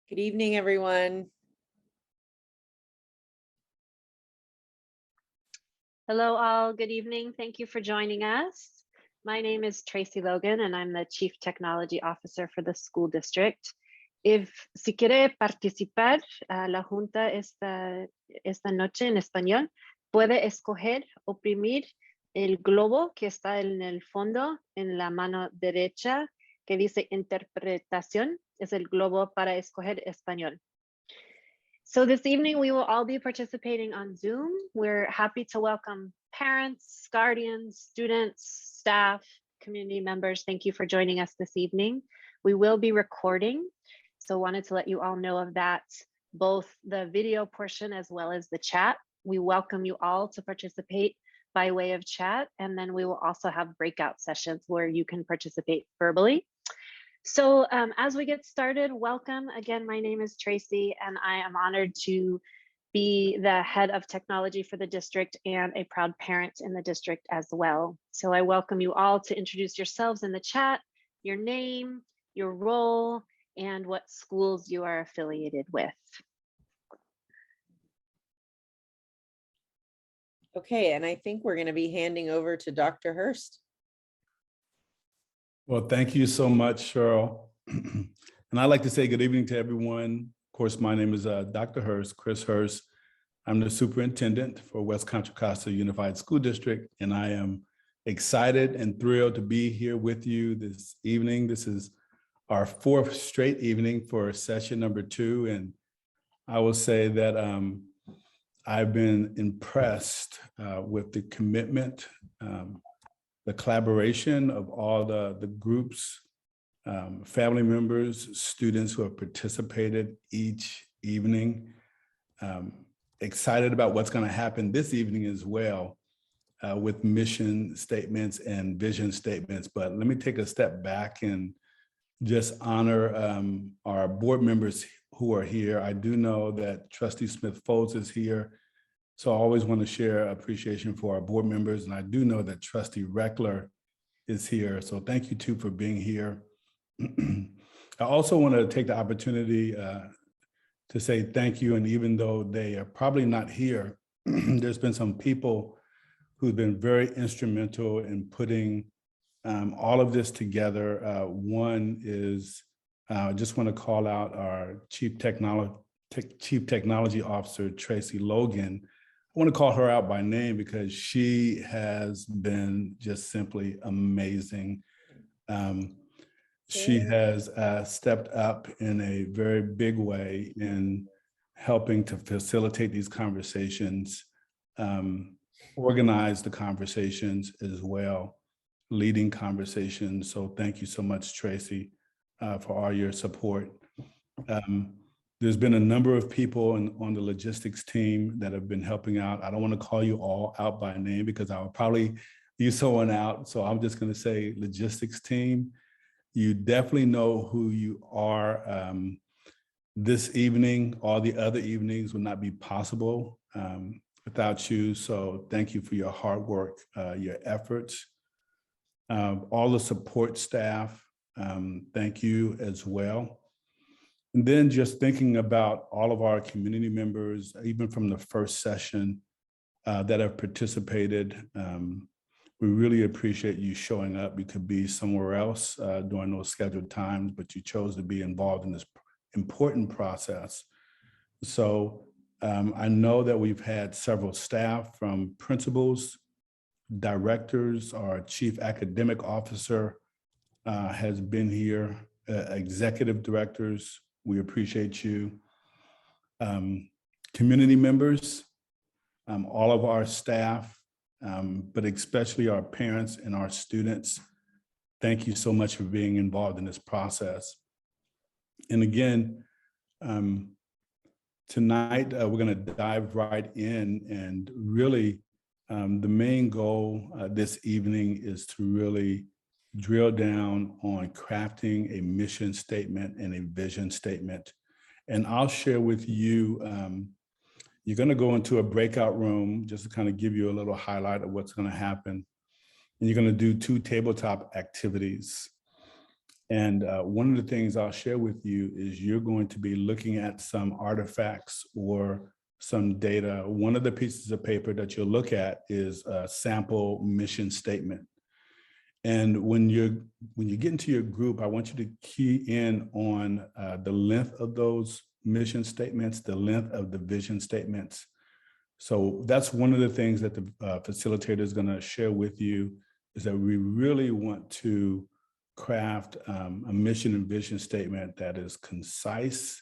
Good evening, everyone. Hello all, good evening. Thank you for joining us. My name is Tracy Logan and I'm the Chief Technology Officer for the school district. Si quiere participar a la junta esta noche en español, puede escoger oprimir el globo que está en el fondo en la mano derecha que dice interpretación. Es el globo para escoger español. So this evening, we will all be participating on Zoom. We're happy to welcome parents, guardians, students, staff, community members. Thank you for joining us this evening. We will be recording, so wanted to let you all know of that, both the video portion as well as the chat. We welcome you all to participate by way of chat, and then we will also have breakout sessions where you can participate verbally. So as we get started, welcome. Again, my name is Tracy, and I am honored to be the head of technology for the district and a proud parent in the district as well. So I welcome you all to introduce yourselves in the chat, your name, your role, and what schools you are affiliated with. Okay, and I think we're going to be handing over to Dr. Hurst. Well, thank you so much, Cheryl. And I'd like to say good evening to everyone. Of course, my name is Dr. Hurst, Chris Hurst. I'm the superintendent for West Contra Costa Unified School District, and I am excited and thrilled to be here with you this evening. This is our fourth straight evening for session number 2, and I will say that I've been impressed with the commitment, the collaboration of all the groups, family members, students who have participated each evening. Excited about what's going to happen this evening as well with mission statements and vision statements. But let me take a step back and just honor our board members who are here. I do know that Trustee Smith-Folds is here. So I always want to share appreciation for our board members. And I do know that Trustee Reckler is here. So thank you too for being here. I also want to take the opportunity to say thank you. And even though they are probably not here, there's been some people who've been very instrumental in putting all of this together. One is, I just want to call out our Chief Technology Officer, Tracy Logan. I want to call her out by name because she has been just simply amazing. She has stepped up in a very big way in helping to facilitate these conversations, organize the conversations as well, leading conversations. So thank you so much, Tracy, for all your support. There's been a number of people on the logistics team that have been helping out. I don't want to call you all out by name because I'll probably leave someone out. So I'm just going to say logistics team. You definitely know who you are. This evening, all the other evenings would not be possible without you. So thank you for your hard work, your efforts. All the support staff, thank you as well. And then just thinking about all of our community members, even from the first session that have participated, we really appreciate you showing up. You could be somewhere else during those scheduled times, but you chose to be involved in this important process. So I know that we've had several staff from principals, directors, our chief academic officer has been here, executive directors, we appreciate you. Community members, all of our staff, but especially our parents and our students. Thank you so much for being involved in this process. And again, tonight we're going to dive right in, and really the main goal this evening is to really drill down on crafting a mission statement and a vision statement. And I'll share with you, you're going to go into a breakout room just to kind of give you a little highlight of what's going to happen. And you're going to do 2 tabletop activities. And one of the things I'll share with you is you're going to be looking at some artifacts or some data. One of the pieces of paper that you'll look at is a sample mission statement. And when you get into your group, I want you to key in on the length of those mission statements, the length of the vision statements. So that's one of the things that the facilitator is going to share with you, is that we really want to craft a mission and vision statement that is concise,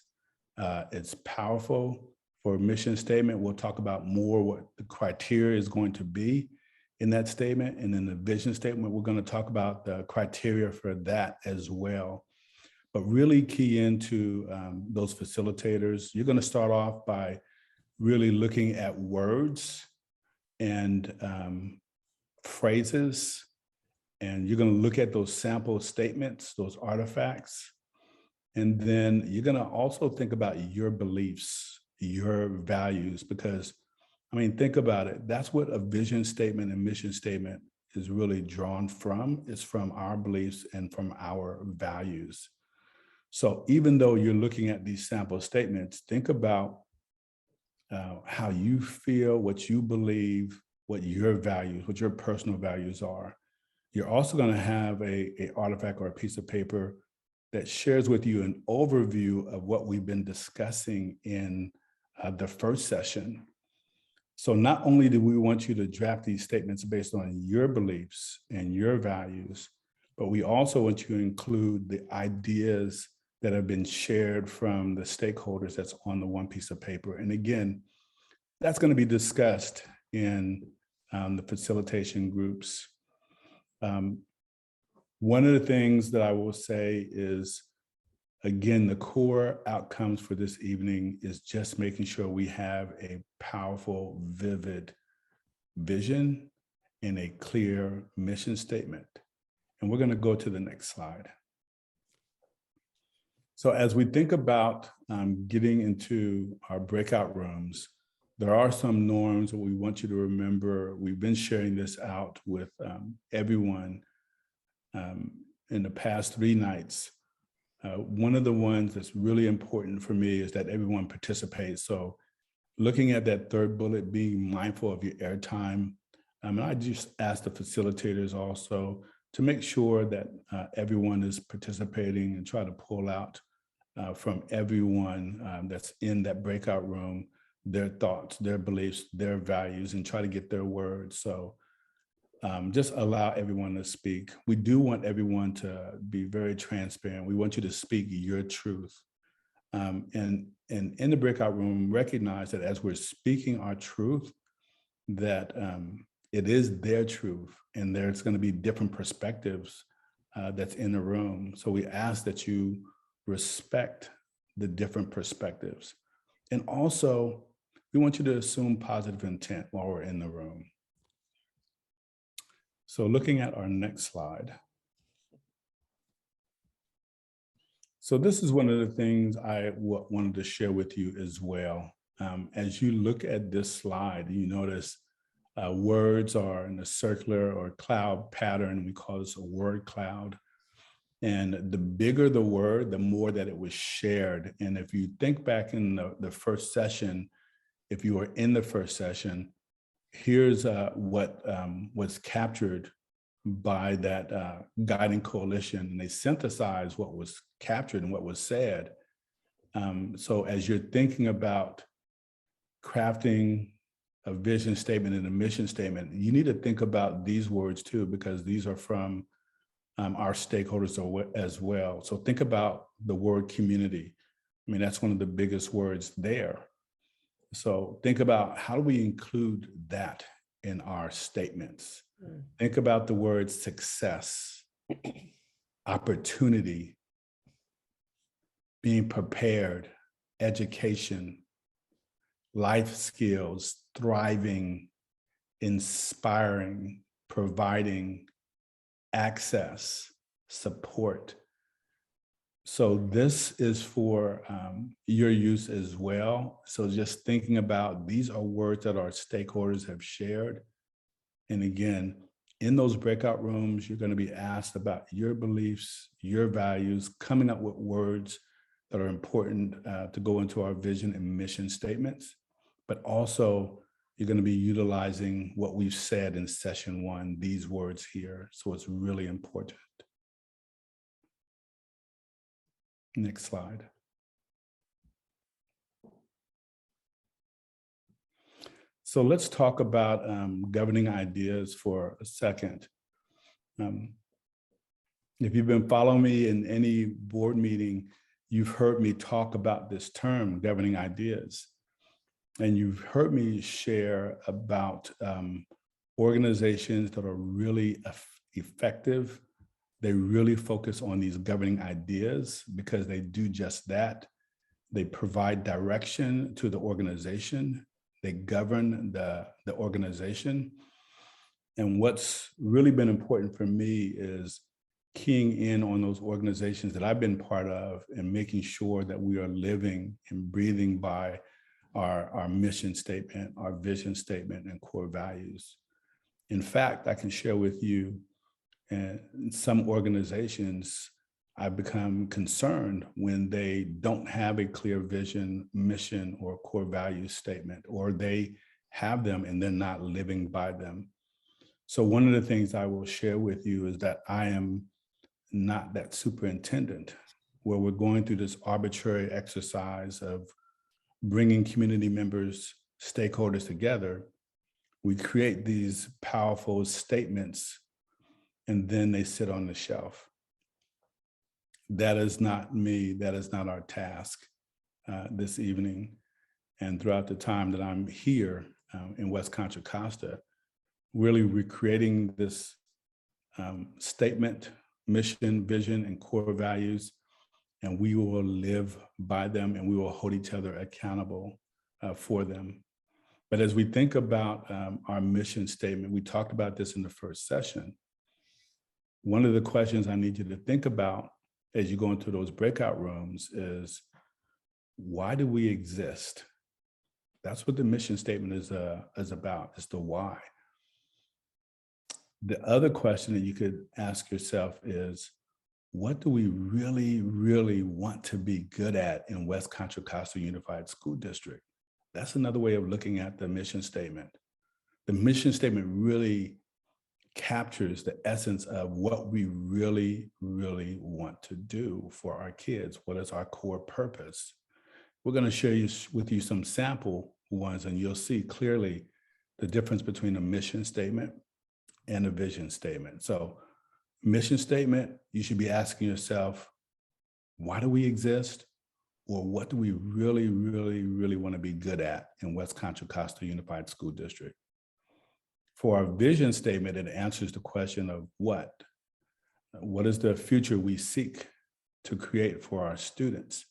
it's powerful. For a mission statement, we'll talk about more what the criteria is going to be in that statement. And in the vision statement, we're going to talk about the criteria for that as well. But really key into those facilitators. You're going to start off by really looking at words and phrases, and you're going to look at those sample statements, those artifacts. And then you're going to also think about your beliefs, your values, because, I mean, think about it. That's what a vision statement and mission statement is really drawn from. It's from our beliefs and from our values. So even though you're looking at these sample statements, think about how you feel, what you believe, what your values, what your personal values are. You're also going to have a artifact or a piece of paper that shares with you an overview of what we've been discussing in the first session. So not only do we want you to draft these statements based on your beliefs and your values, but we also want you to include the ideas that have been shared from the stakeholders that's on the one piece of paper. And again, that's going to be discussed in the facilitation groups. One of the things that I will say is, again, the core outcomes for this evening is just making sure we have a powerful, vivid vision and a clear mission statement. And we're going to go to the next slide. So as we think about getting into our breakout rooms, there are some norms that we want you to remember. We've been sharing this out with everyone in the past 3 nights. One of the ones that's really important for me is that everyone participates. So looking at that third bullet, being mindful of your airtime. And I just ask the facilitators also to make sure that everyone is participating and try to pull out from everyone that's in that breakout room, their thoughts, their beliefs, their values, and try to get their words. So just allow everyone to speak. We do want everyone to be very transparent. We want you to speak your truth. And in the breakout room, recognize that as we're speaking our truth, that it is their truth, and there's going to be different perspectives that's in the room. So we ask that you respect the different perspectives. And also, we want you to assume positive intent while we're in the room. So looking at our next slide. So this is one of the things I wanted to share with you as well. As you look at this slide, you notice words are in a circular or cloud pattern. We call this a word cloud. And the bigger the word, the more that it was shared. And if you think back in the first session, if you were in the first session, here's what was captured by that guiding coalition. And they synthesized what was captured and what was said. So as you're thinking about crafting a vision statement and a mission statement, you need to think about these words too, because these are from our stakeholders as well. So think about the word community. I mean, that's one of the biggest words there. So think about, how do we include that in our statements? Think about the word success, opportunity, being prepared, education, life skills, thriving, inspiring, providing, access, support. So this is for your use as well. So just thinking about, these are words that our stakeholders have shared. And again, In those breakout rooms, you're going to be asked about your beliefs, your values, coming up with words that are important to go into our vision and mission statements. But also, you're going to be utilizing what we've said in session 1, these words here. So it's really important. Next slide. So let's talk about governing ideas for a second. If you've been following me in any board meeting, you've heard me talk about this term, governing ideas. And you've heard me share about organizations that are really effective. They really focus on these governing ideas because they do just that. They provide direction to the organization. They govern the organization. And what's really been important for me is keying in on those organizations that I've been part of and making sure that we are living and breathing by our mission statement, our vision statement, and core values. In fact, I can share with you, in some organizations, I've become concerned when they don't have a clear vision, mission, or core value statement, or they have them and they're not living by them. So one of the things I will share with you is that I am not that superintendent where we're going through this arbitrary exercise of bringing community members, stakeholders together. We create these powerful statements and then they sit on the shelf. That is not me. That is not our task this evening. And throughout the time that I'm here in West Contra Costa, really recreating this statement, mission, vision, and core values, and we will live by them and we will hold each other accountable for them. But as we think about our mission statement, we talked about this in the first session. One of the questions I need you to think about as you go into those breakout rooms is, why do we exist? That's what the mission statement is about, is the why. The other question that you could ask yourself is, what do we really, really want to be good at in West Contra Costa Unified School District? That's another way of looking at the mission statement. The mission statement really captures the essence of what we really, really want to do for our kids. What is our core purpose? We're going to share with you some sample ones, and you'll see clearly the difference between a mission statement and a vision statement. So mission statement, you should be asking yourself, why do we exist? Or what do we really, really, really want to be good at in West Contra Costa Unified School District? For our vision statement, it answers the question of what? What is the future we seek to create for our students?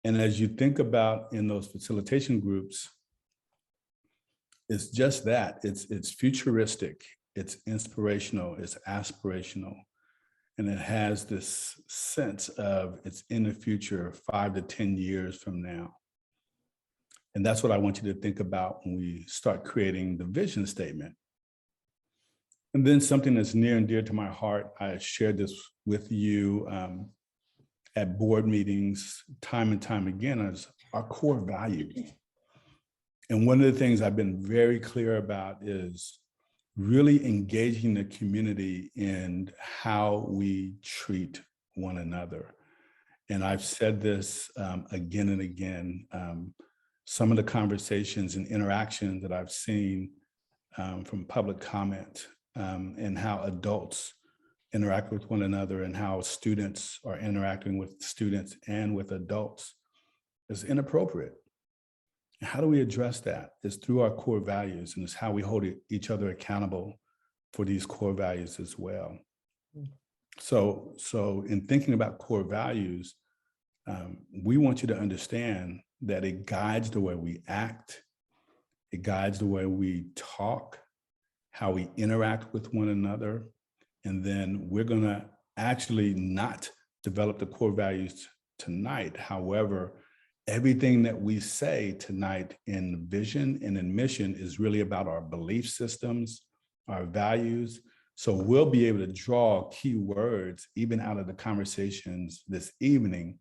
And as you think about in those facilitation groups, it's just that. It's futuristic, it's inspirational, it's aspirational, and it has this sense of it's in the future 5 to 10 years from now. And that's what I want you to think about when we start creating the vision statement. And then something that's near and dear to my heart, I shared this with you at board meetings time and time again, is our core values. And one of the things I've been very clear about is really engaging the community in how we treat one another. And I've said this again and again. Some of the conversations and interactions that I've seen from public comment and how adults interact with one another and how students are interacting with students and with adults is inappropriate. And how do we address that? It's through our core values, and it's how we hold each other accountable for these core values as well. So in thinking about core values, we want you to understand that it guides the way we act, it guides the way we talk, how we interact with one another, and then we're gonna actually not develop the core values tonight. However, everything that we say tonight in vision and in mission is really about our belief systems, our values. So we'll be able to draw key words even out of the conversations this evening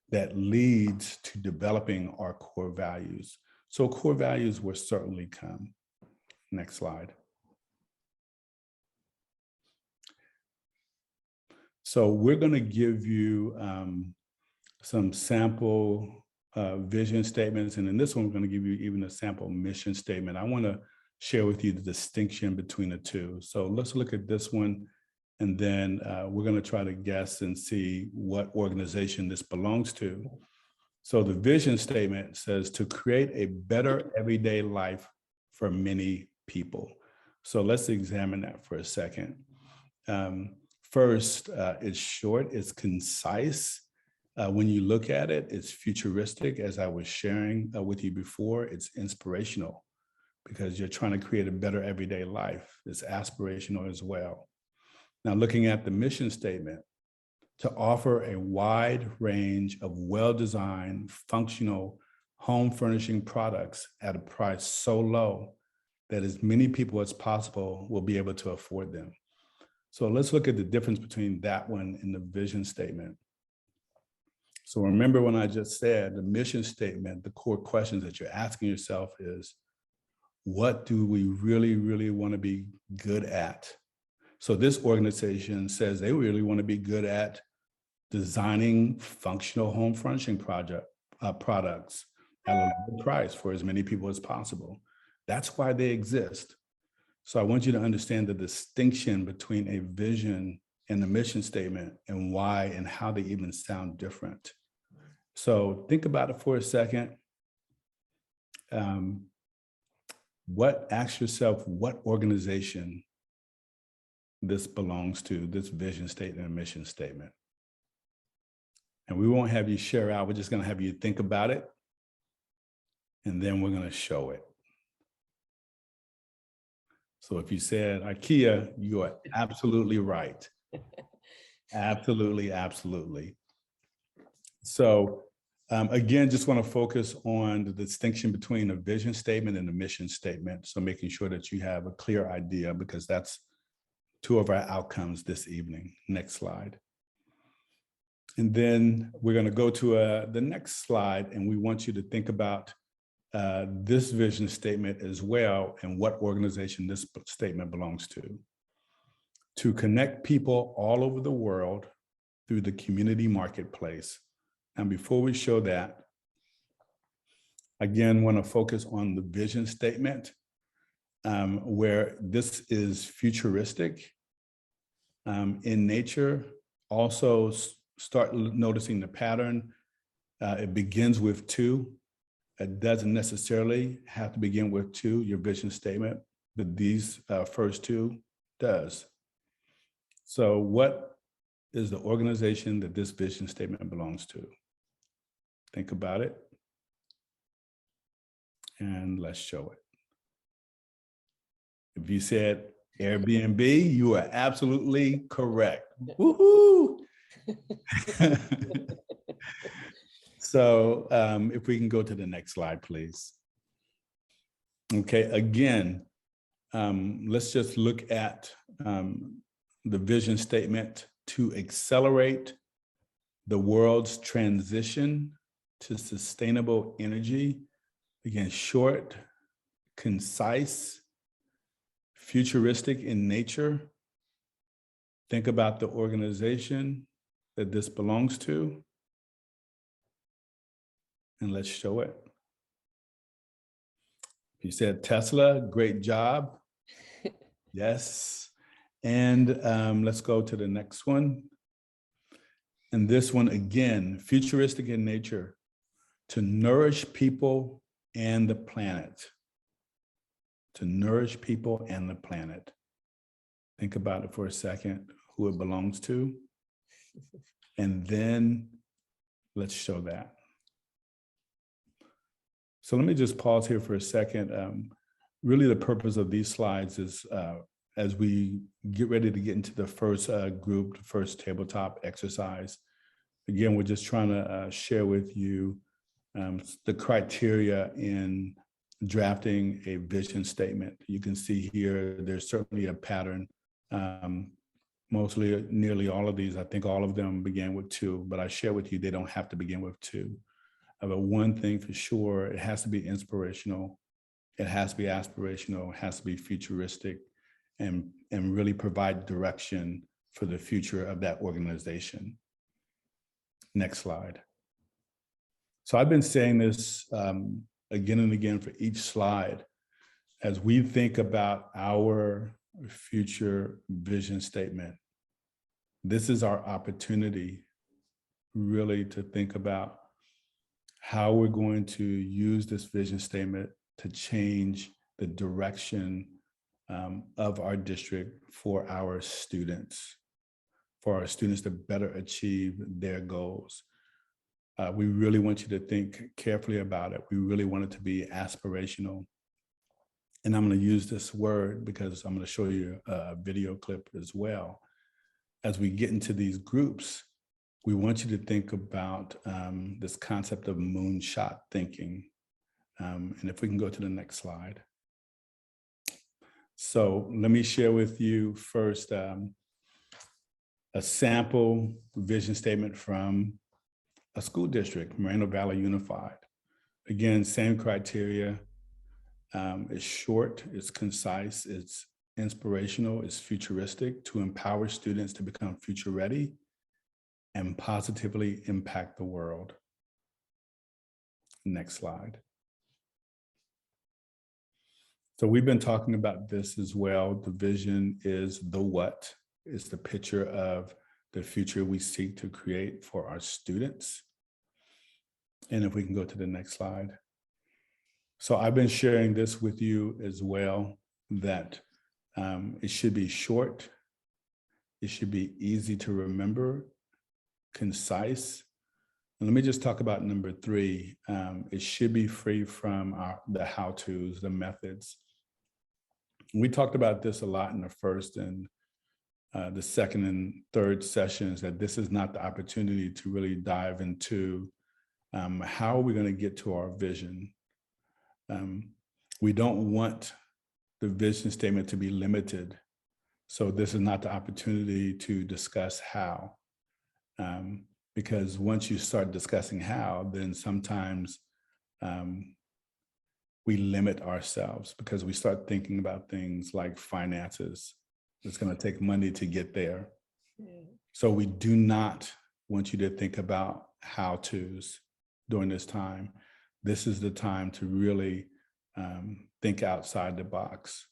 that leads to developing our core values. So core values will certainly come. Next slide. So we're going to give you some sample vision statements. And in this one, we're going to give you even a sample mission statement. I want to share with you the distinction between the two. So let's look at this one. And then we're going to try to guess and see what organization this belongs to. So the vision statement says to create a better everyday life for many people. So let's examine that for a second. First, it's short, it's concise. When you look at it, it's futuristic, as I was sharing with you before. It's inspirational because you're trying to create a better everyday life. It's aspirational as well. Now, looking at the mission statement, to offer a wide range of well-designed, functional home furnishing products at a price so low that as many people as possible will be able to afford them. So let's look at the difference between that one and the vision statement. So remember when I just said the mission statement, the core questions that you're asking yourself is, what do we really, really want to be good at? So this organization says they really want to be good at designing functional home furnishing products at a low price for as many people as possible. That's why they exist. So I want you to understand the distinction between a vision and the mission statement and why and how they even sound different. So think about it for a second. Ask yourself what organization this belongs to, this vision statement and mission statement. And we won't have you share out, we're just going to have you think about it, and then we're going to show it. So if you said IKEA, you are absolutely right. Absolutely, absolutely. So again, just want to focus on the distinction between a vision statement and a mission statement. So making sure that you have a clear idea, because that's two of our outcomes this evening. Next slide. And then we're going to go to the next slide, and we want you to think about this vision statement as well and what organization this statement belongs to. To connect people all over the world through the community marketplace. And before we show that, again, want to focus on the vision statement, where this is futuristic in nature. Also, start noticing the pattern. It begins with two. It doesn't necessarily have to begin with two, your vision statement, but these first two does. So what is the organization that this vision statement belongs to? Think about it. And let's show it. If you said Airbnb, you are absolutely correct. Woohoo! So if we can go to the next slide, please. Okay, again, let's just look at the vision statement to accelerate the world's transition to sustainable energy. Again, short, concise, futuristic in nature. Think about the organization that this belongs to. And let's show it. You said Tesla, great job. Yes. And let's go to the next one. And this one, again, futuristic in nature, to nourish people and the planet. To nourish people and the planet. Think about it for a second, who it belongs to. And then let's show that. So let me just pause here for a second. Really the purpose of these slides is as we get ready to get into the first group, the first tabletop exercise. Again, we're just trying to share with you the criteria in drafting a vision statement. You can see here, there's certainly a pattern. Mostly, nearly all of these, I think all of them began with 2, but I share with you, they don't have to begin with 2. But one thing for sure, it has to be inspirational, it has to be aspirational, it has to be futuristic, and really provide direction for the future of that organization. Next slide. So I've been saying this again and again for each slide. As we think about our future vision statement, this is our opportunity really to think about how we're going to use this vision statement to change the direction of our district for our students to better achieve their goals. We really want you to think carefully about it. We really want it to be aspirational. And I'm going to use this word because I'm going to show you a video clip as well. As we get into these groups, we want you to think about this concept of moonshot thinking. And if we can go to the next slide. So let me share with you first a sample vision statement from a school district, Moreno Valley Unified. Again, same criteria. It's short, it's concise, it's inspirational, it's futuristic to empower students to become future ready and positively impact the world. Next slide. So we've been talking about this as well. The vision is the what. It's the picture of the future we seek to create for our students. And if we can go to the next slide. So I've been sharing this with you as well, that it should be short, it should be easy to remember, concise. And let me just talk about number 3. It should be free from the how-tos, the methods. We talked about this a lot in the first and the second and third sessions, that this is not the opportunity to really dive into how are we going to get to our vision. We don't want the vision statement to be limited. So this is not the opportunity to discuss how. Because once you start discussing how, then sometimes we limit ourselves because we start thinking about things like finances. It's going to take money to get there. So we do not want you to think about how-tos during this time. This is the time to really think outside the box,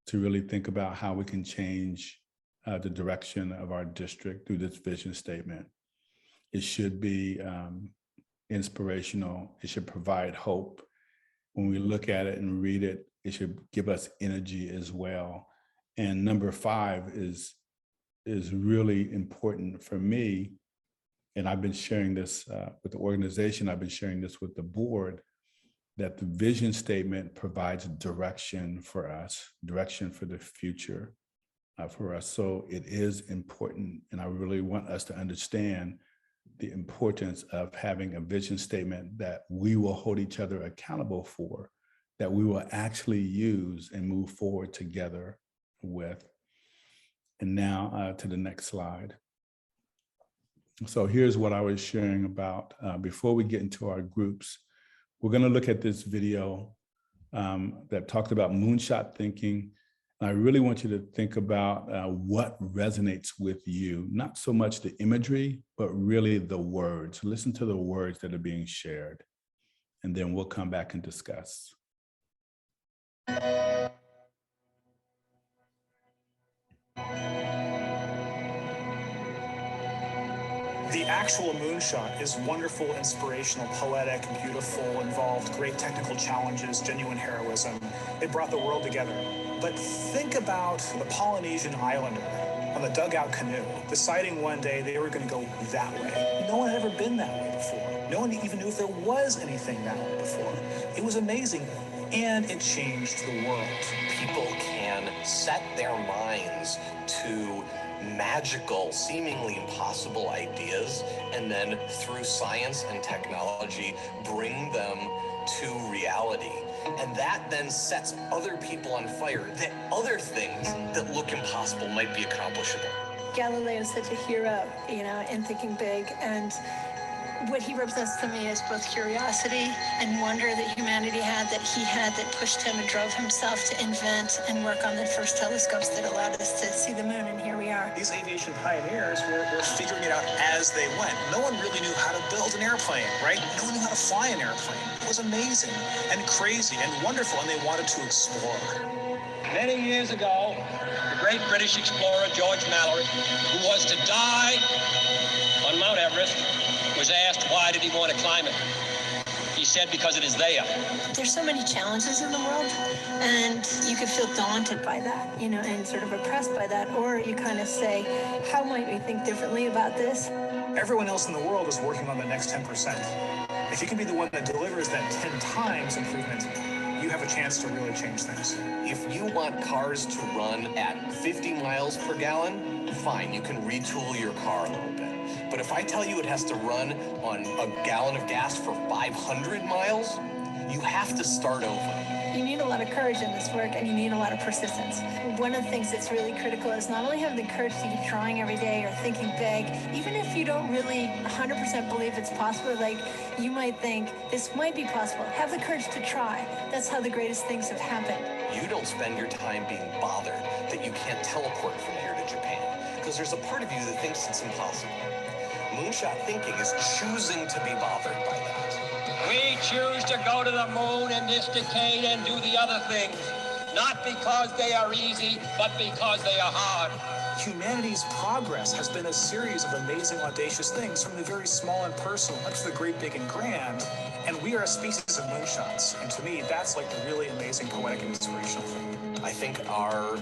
to really think about how we can change the direction of our district through this vision statement. It should be inspirational. It should provide hope. When we look at it and read it, it should give us energy as well. And number 5 is really important for me. And I've been sharing this with the organization. I've been sharing this with the board, that the vision statement provides direction for us, direction for the future for us. So it is important. And I really want us to understand the importance of having a vision statement that we will hold each other accountable for, that we will actually use and move forward together with. And now to the next slide. So here's what I was sharing about before we get into our groups. We're going to look at this video that talked about moonshot thinking. And I really want you to think about what resonates with you, not so much the imagery, but really the words. Listen to the words that are being shared, and then we'll come back and discuss. The actual moonshot is wonderful, inspirational, poetic, beautiful, involved great technical challenges, genuine heroism. It brought the world together. But think about the Polynesian islander on the dugout canoe, deciding one day they were going to go that way. No one had ever been that way before. No one even knew if there was anything that way before. It was amazing, and it changed the world. People can set their minds to magical, seemingly impossible ideas, and then through science and technology, bring them to reality. And that then sets other people on fire, that other things that look impossible might be accomplishable. Galileo is such a hero, in thinking big, and what he represents to me is both curiosity and wonder that humanity had, that pushed him and drove himself to invent and work on the first telescopes that allowed us to see the moon, and here we are. These aviation pioneers were figuring it out as they went. No one really knew how to build an airplane, right? No one knew how to fly an airplane. It was amazing and crazy and wonderful, and they wanted to explore. Many years ago, the great British explorer George Mallory, who was to die on Mount Everest, was asked why did he want to climb it. He said because it is there. There's so many challenges in the world, and you could feel daunted by that, and sort of oppressed by that, or you kind of say, how might we think differently about this? Everyone else in the world is working on the next 10%. If you can be the one that delivers that 10 times improvement, you have a chance to really change things. If you want cars to run at 50 miles per gallon, fine, you can retool your car a little bit. But if I tell you it has to run on a gallon of gas for 500 miles, you have to start over. You need a lot of courage in this work, and you need a lot of persistence. One of the things that's really critical is not only having the courage to keep trying every day or thinking big, even if you don't really 100% believe it's possible, like you might think this might be possible, have the courage to try. That's how the greatest things have happened. You don't spend your time being bothered that you can't teleport from here to Japan, because there's a part of you that thinks it's impossible. Moonshot Thinking is choosing to be bothered by that. We choose to go to the moon in this decade and do the other things, not because they are easy, but because they are hard. Humanity's progress has been a series of amazing, audacious things, from the very small and personal up to the great, big, and grand. And we are a species of moonshots. And to me, that's like the really amazing, poetic, and inspirational thing. I think our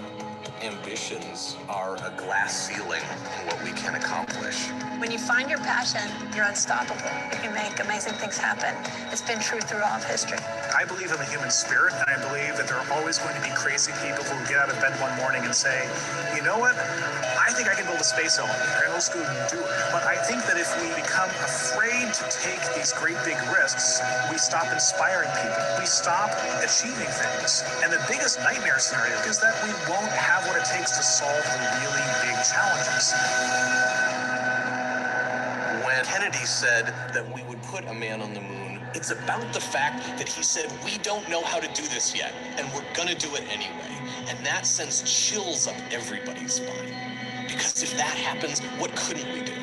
ambitions are a glass ceiling in what we can accomplish. When you find your passion, you're unstoppable. You can make amazing things happen. It's been true through all of history. I believe in the human spirit, and I believe that there are always going to be crazy people who get out of bed one morning and say, you know what? I think I can build a space elevator, and we'll go and do it. But I think that if we become afraid to take these great big risks, we stop inspiring people. We stop achieving things. And the biggest nightmare scenario is that we won't have what it takes to solve the really big challenges. When Kennedy said that we would put a man on the moon, it's about the fact that he said, we don't know how to do this yet, and we're gonna do it anyway. And that sends chills up everybody's spine. Because if that happens, what couldn't we do?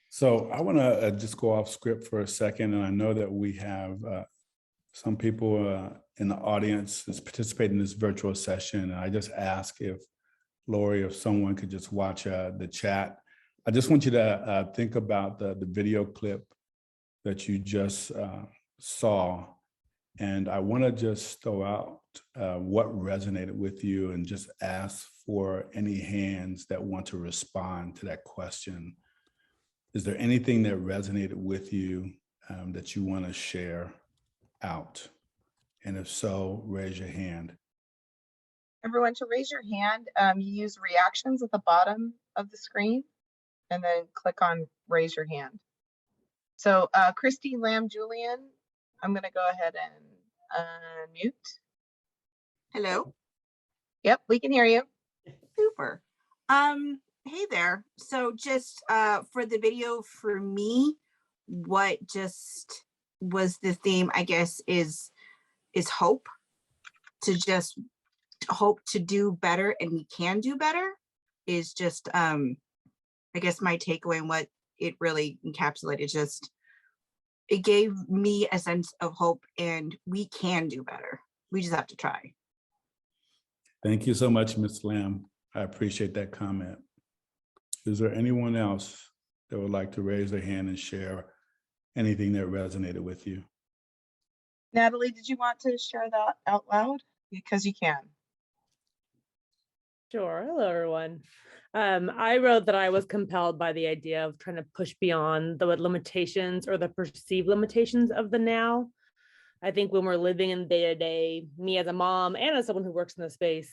So I want to just go off script for a second, and I know that we have some people in the audience that's participating in this virtual session. And I just ask if Lori, if someone could just watch the chat. I just want you to think about the video clip that you just saw. And I want to just throw out what resonated with you and just ask for any hands that want to respond to that question. Is there anything that resonated with you that you want to share out? And if so, raise your hand. Everyone, to raise your hand, you use reactions at the bottom of the screen and then click on raise your hand. So Christy Lamb Julian, I'm going to go ahead and unmute. Hello. Yep, we can hear you. Super. Hey there. So just for the video, for me, what just was the theme, I guess, is hope. To just hope to do better, and we can do better, is just I guess my takeaway, and what it really encapsulated. Just it gave me a sense of hope, and we can do better. We just have to try. Thank you so much, Ms. Lamb. I appreciate that comment. Is there anyone else that would like to raise their hand and share anything that resonated with you? Natalie, did you want to share that out loud? Because you can. Sure. Hello, everyone. I wrote that I was compelled by the idea of trying to push beyond the limitations or the perceived limitations of the now. I think when we're living in day-to-day, me as a mom and as someone who works in the space,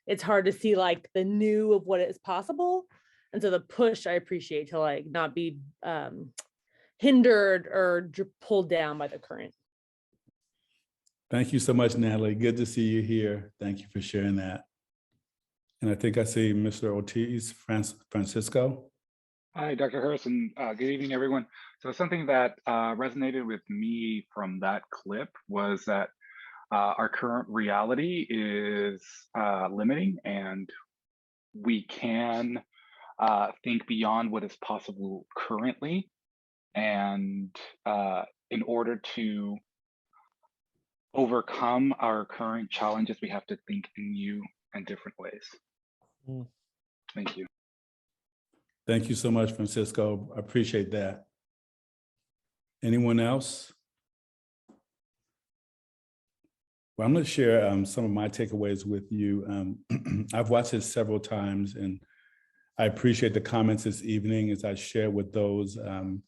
it's hard to see like the new of what is possible. And so the push I appreciate to like not be hindered or pulled down by the current. Thank you so much, Natalie. Good to see you here. Thank you for sharing that. And I think I see Mr. Ortiz, Francisco. Hi, Dr. Harrison. Good evening, everyone. So something that resonated with me from that clip was that our current reality is limiting, and we can think beyond what is possible currently. And in order to overcome our current challenges, we have to think in new and different ways. Thank you. Thank you so much, Francisco. I appreciate that. Anyone else? Well, I'm going to share some of my takeaways with you. I've watched it several times, and I appreciate the comments this evening as I share with those on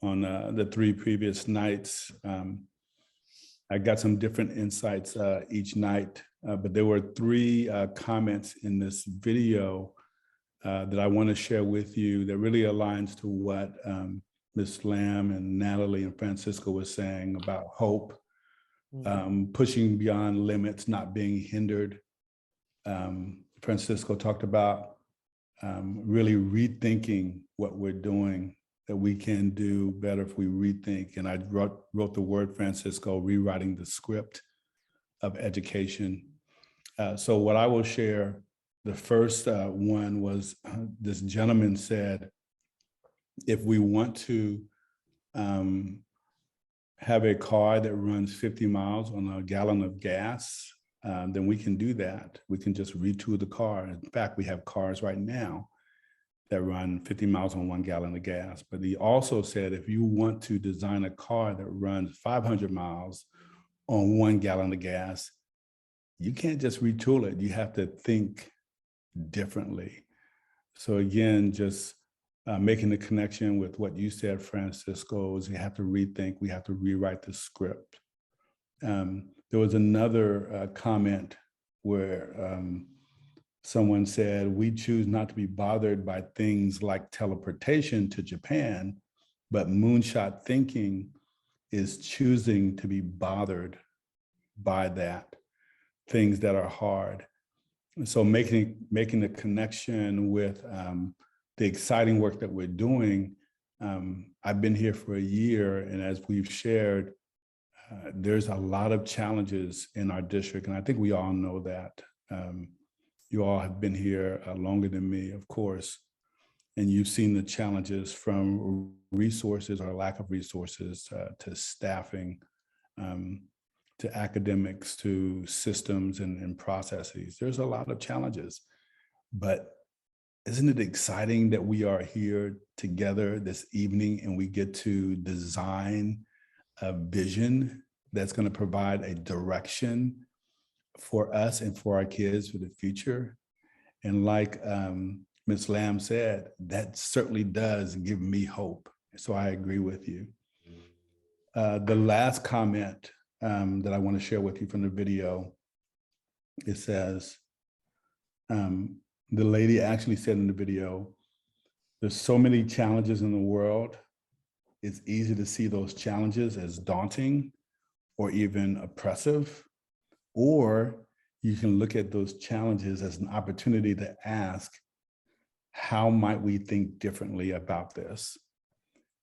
the 3 previous nights. I got some different insights each night, but there were 3 comments in this video that I want to share with you that really aligns to what Ms. Lamb and Natalie and Francisco were saying about hope, pushing beyond limits, not being hindered. Francisco talked about really rethinking what we're doing, that we can do better if we rethink. And I wrote the word, Francisco, rewriting the script of education. So what I will share, the first one was this gentleman said, if we want to have a car that runs 50 miles on a gallon of gas, then we can do that. We can just retool the car. In fact, we have cars right now that run 50 miles on 1 gallon of gas. But he also said, if you want to design a car that runs 500 miles on 1 gallon of gas, you can't just retool it. You have to think differently. So again, just making the connection with what you said, Francisco, is you have to rethink, we have to rewrite the script. There was another comment where someone said, we choose not to be bothered by things like teleportation to Japan, but Moonshot Thinking is choosing to be bothered by that, things that are hard. And so making the connection with the exciting work that we're doing. I've been here for a year, and as we've shared, there's a lot of challenges in our district, and I think we all know that. You all have been here longer than me, of course, and you've seen the challenges from resources or lack of resources to staffing, to academics, to systems and processes. There's a lot of challenges, but isn't it exciting that we are here together this evening and we get to design a vision that's going to provide a direction for us and for our kids for the future? And like Ms. Lamb said, that certainly does give me hope. So I agree with you. The last comment that I want to share with you from the video, it says, the lady actually said in the video, there's so many challenges in the world. It's easy to see those challenges as daunting or even oppressive, or you can look at those challenges as an opportunity to ask, how might we think differently about this?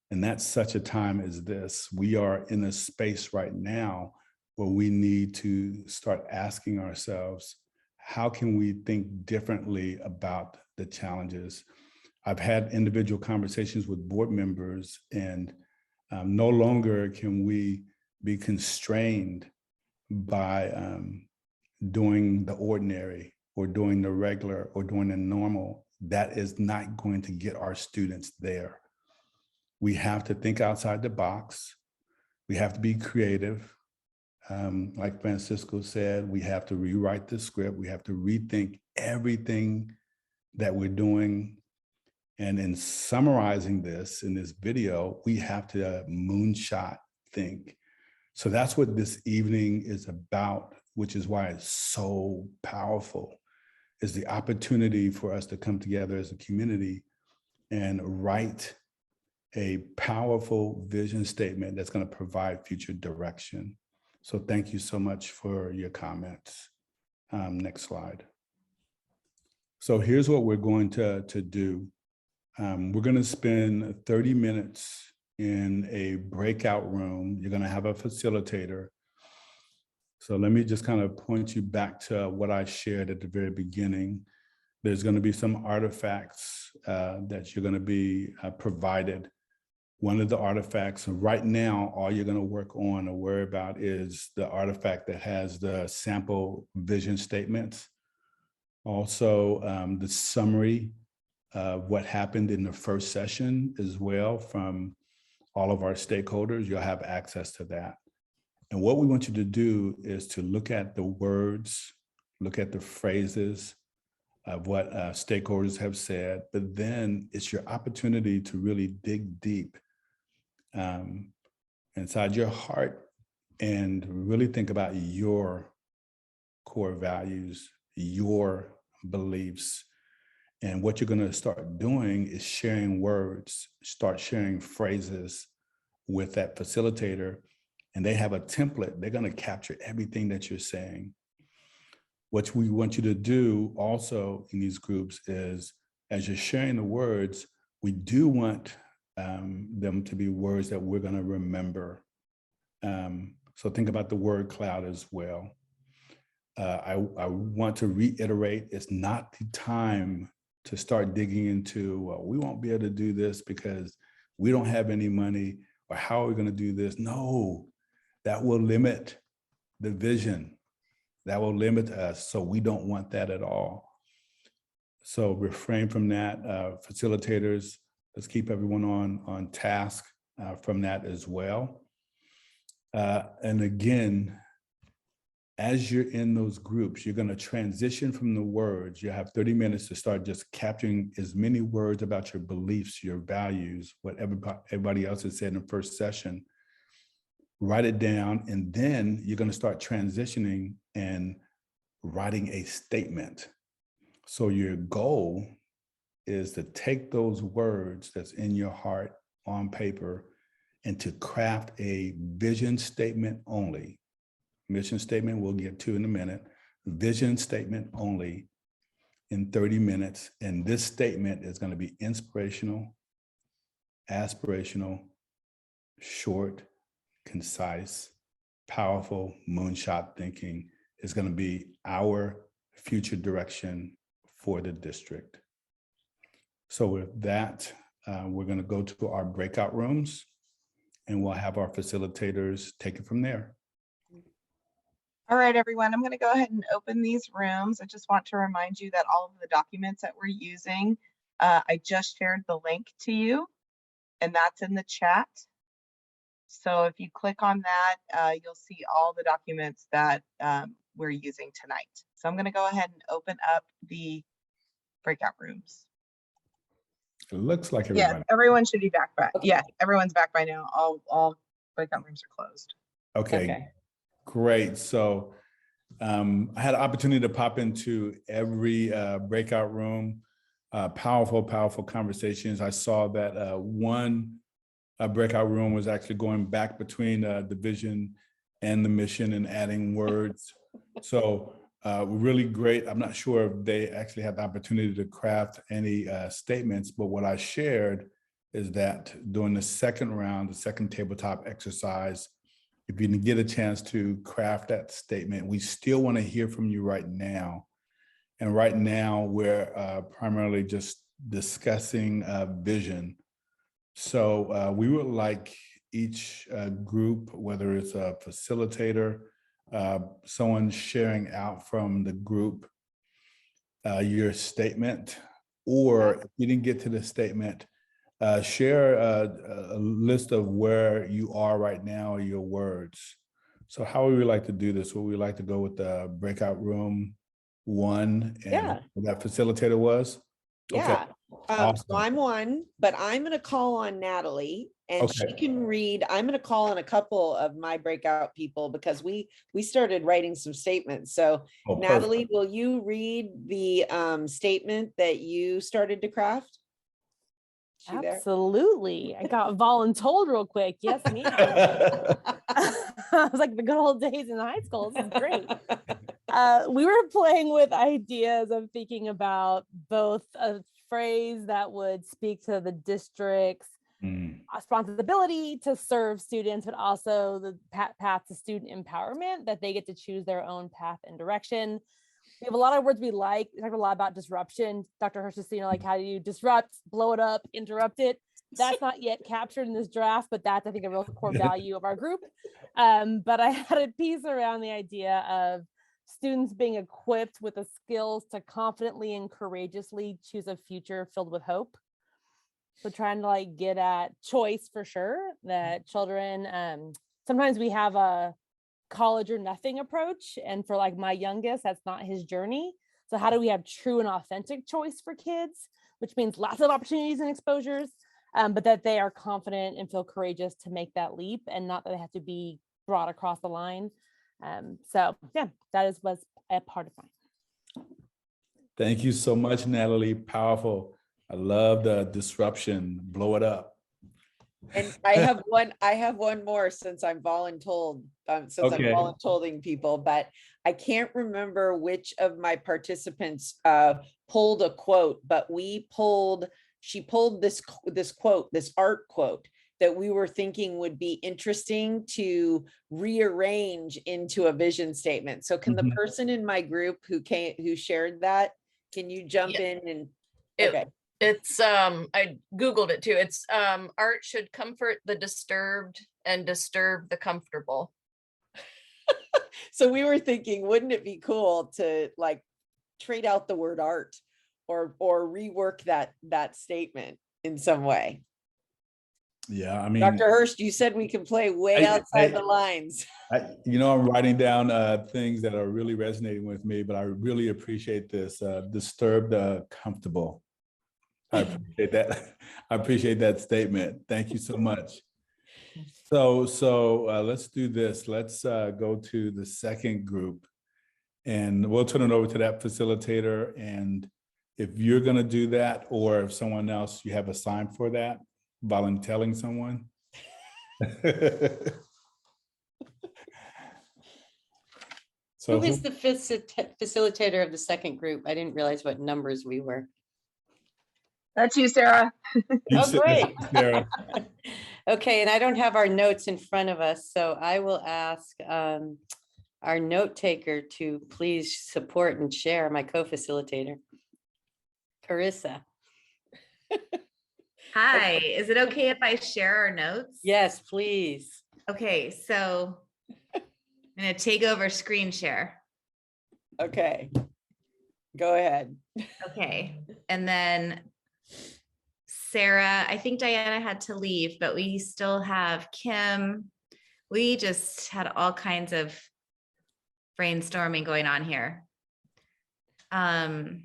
And that's such a time as this. We are in a space right now where we need to start asking ourselves, how can we think differently about the challenges? I've had individual conversations with board members, and no longer can we be constrained by doing the ordinary or doing the regular or doing the normal. That is not going to get our students there. We have to think outside the box. We have to be creative. Like Francisco said, we have to rewrite the script. We have to rethink everything that we're doing. And in summarizing this in this video, we have to moonshot think. So that's what this evening is about, which is why it's so powerful, is the opportunity for us to come together as a community and write a powerful vision statement that's going to provide future direction. So thank you so much for your comments. Next slide. So here's what we're going to do. We're going to spend 30 minutes in a breakout room. You're going to have a facilitator. So let me just kind of point you back to what I shared at the very beginning. There's going to be some artifacts that you're going to be provided. One of the artifacts right now, all you're going to work on or worry about is the artifact that has the sample vision statements. Also, the summary of what happened in the first session as well from all of our stakeholders. You'll have access to that. And what we want you to do is to look at the words, look at the phrases of what stakeholders have said, but then it's your opportunity to really dig deep inside your heart and really think about your core values, your beliefs. And what you're going to start doing is sharing words, start sharing phrases with that facilitator, and they have a template. They're going to capture everything that you're saying. What we want you to do also in these groups is, as you're sharing the words, we do want them to be words that we're going to remember. So think about the word cloud as well. I want to reiterate, it's not the time to start digging into, we won't be able to do this because we don't have any money, or how are we going to do this? No, that will limit the vision. That will limit us. So we don't want that at all. So refrain from that. Facilitators, let's keep everyone on task from that as well. And again, as you're in those groups, you're going to transition from the words. You have 30 minutes to start just capturing as many words about your beliefs, your values, what everybody else has said in the first session. Write it down, and then you're going to start transitioning and writing a statement. So your goal is to take those words that's in your heart on paper and to craft a vision statement only. Mission statement we'll get to in a minute. Vision statement only in 30 minutes. And this statement is going to be inspirational, aspirational, short, concise, powerful. Moonshot thinking is going to be our future direction for the district. So with that, we're going to go to our breakout rooms, and we'll have our facilitators take it from there. All right, everyone, I'm going to go ahead and open these rooms. I just want to remind you that all of the documents that we're using, I just shared the link to you, and that's in the chat. So if you click on that, you'll see all the documents that we're using tonight. So I'm going to go ahead and open up the breakout rooms. It looks like everybody. Yeah, everyone should be back by. Okay. Yeah, everyone's back by now. All breakout rooms are closed. Okay. Great. So I had an opportunity to pop into every breakout room, powerful conversations. I saw that one breakout room was actually going back between the vision and the mission and adding words. So really great. I'm not sure if they actually had the opportunity to craft any statements, but what I shared is that during the second round, the second tabletop exercise, if you didn't get a chance to craft that statement, we still want to hear from you right now. And right now, we're primarily just discussing vision. So we would like each group, whether it's a facilitator, someone sharing out from the group, your statement, or if you didn't get to the statement, share a list of where you are right now, your words. So how would we like to do this? Would we like to go with the breakout room 1 and who that facilitator was? Yeah. Okay. Awesome. So I'm one, but I'm going to call on Natalie, and she can read. I'm going to call on a couple of my breakout people because we started writing some statements. So Natalie, will you read the statement that you started to craft? She there? Absolutely. I got voluntold real quick. Yes, ma'am. I was like the good old days in high school. This is great. We were playing with ideas of thinking about both a phrase that would speak to the district's responsibility to serve students, but also the path to student empowerment, that they get to choose their own path and direction. We have a lot of words we like. We talked a lot about disruption. Dr. Hirsch is, like, how do you disrupt, blow it up, interrupt it? That's not yet captured in this draft, but that's, I think, a real core value of our group. But I had a piece around the idea of students being equipped with the skills to confidently and courageously choose a future filled with hope. So trying to get at choice for sure, that children, sometimes we have a college or nothing approach. And for my youngest, that's not his journey. So how do we have true and authentic choice for kids, which means lots of opportunities and exposures, but that they are confident and feel courageous to make that leap, and not that they have to be brought across the line. So yeah, was a part of mine. Thank you so much, Natalie. Powerful. I love the disruption. Blow it up. And I have one more, since I'm voluntold, I'm voluntolding people, but I can't remember which of my participants pulled a quote, but she pulled this quote, this art quote, that we were thinking would be interesting to rearrange into a vision statement. So can the person in my group who shared that, can you jump in and okay. It's I Googled it too. It's art should comfort the disturbed and disturb the comfortable. So we were thinking, wouldn't it be cool to trade out the word art or rework that statement in some way? Yeah, I mean, Dr. Hirsch, you said we can play way outside the lines. I'm writing down things that are really resonating with me, but I really appreciate this disturb the comfortable. I appreciate that. I appreciate that statement. Thank you so much. So let's do this. Let's go to the second group, and we'll turn it over to that facilitator. And if you're going to do that, or if someone else you have assigned for that, volunteering someone. So who is the facilitator of the second group? I didn't realize what numbers we were. That's you, Sarah. Oh, great. Sarah. Okay, and I don't have our notes in front of us, so I will ask our note taker to please support and share, my co-facilitator, Carissa. Hi, is it okay if I share our notes? Yes, please. Okay, so I'm going to take over screen share. Okay, go ahead. Okay, and then Sarah, I think Diana had to leave, but we still have Kim. We just had all kinds of brainstorming going on here. I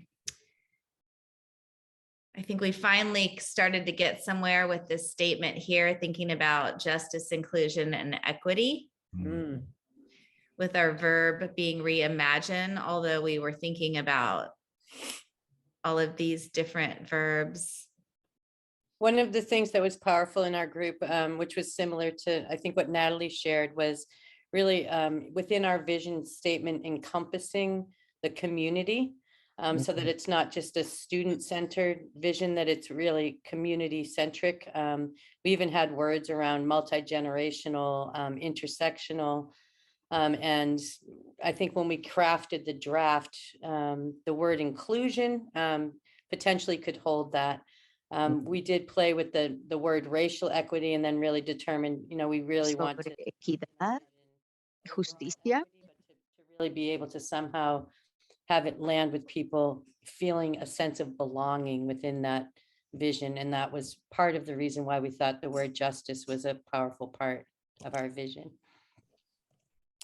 think we finally started to get somewhere with this statement here, thinking about justice, inclusion, and equity. With our verb being reimagine, although we were thinking about all of these different verbs. One of the things that was powerful in our group, which was similar to, I think, what Natalie shared, was really within our vision statement encompassing the community, so that it's not just a student-centered vision, that it's really community-centric. We even had words around multi-generational, intersectional, and I think when we crafted the draft, the word inclusion potentially could hold that. We did play with the word racial equity, and then really determine, we really want to equidad, justicia, to really be able to somehow have it land with people feeling a sense of belonging within that vision. And that was part of the reason why we thought the word justice was a powerful part of our vision.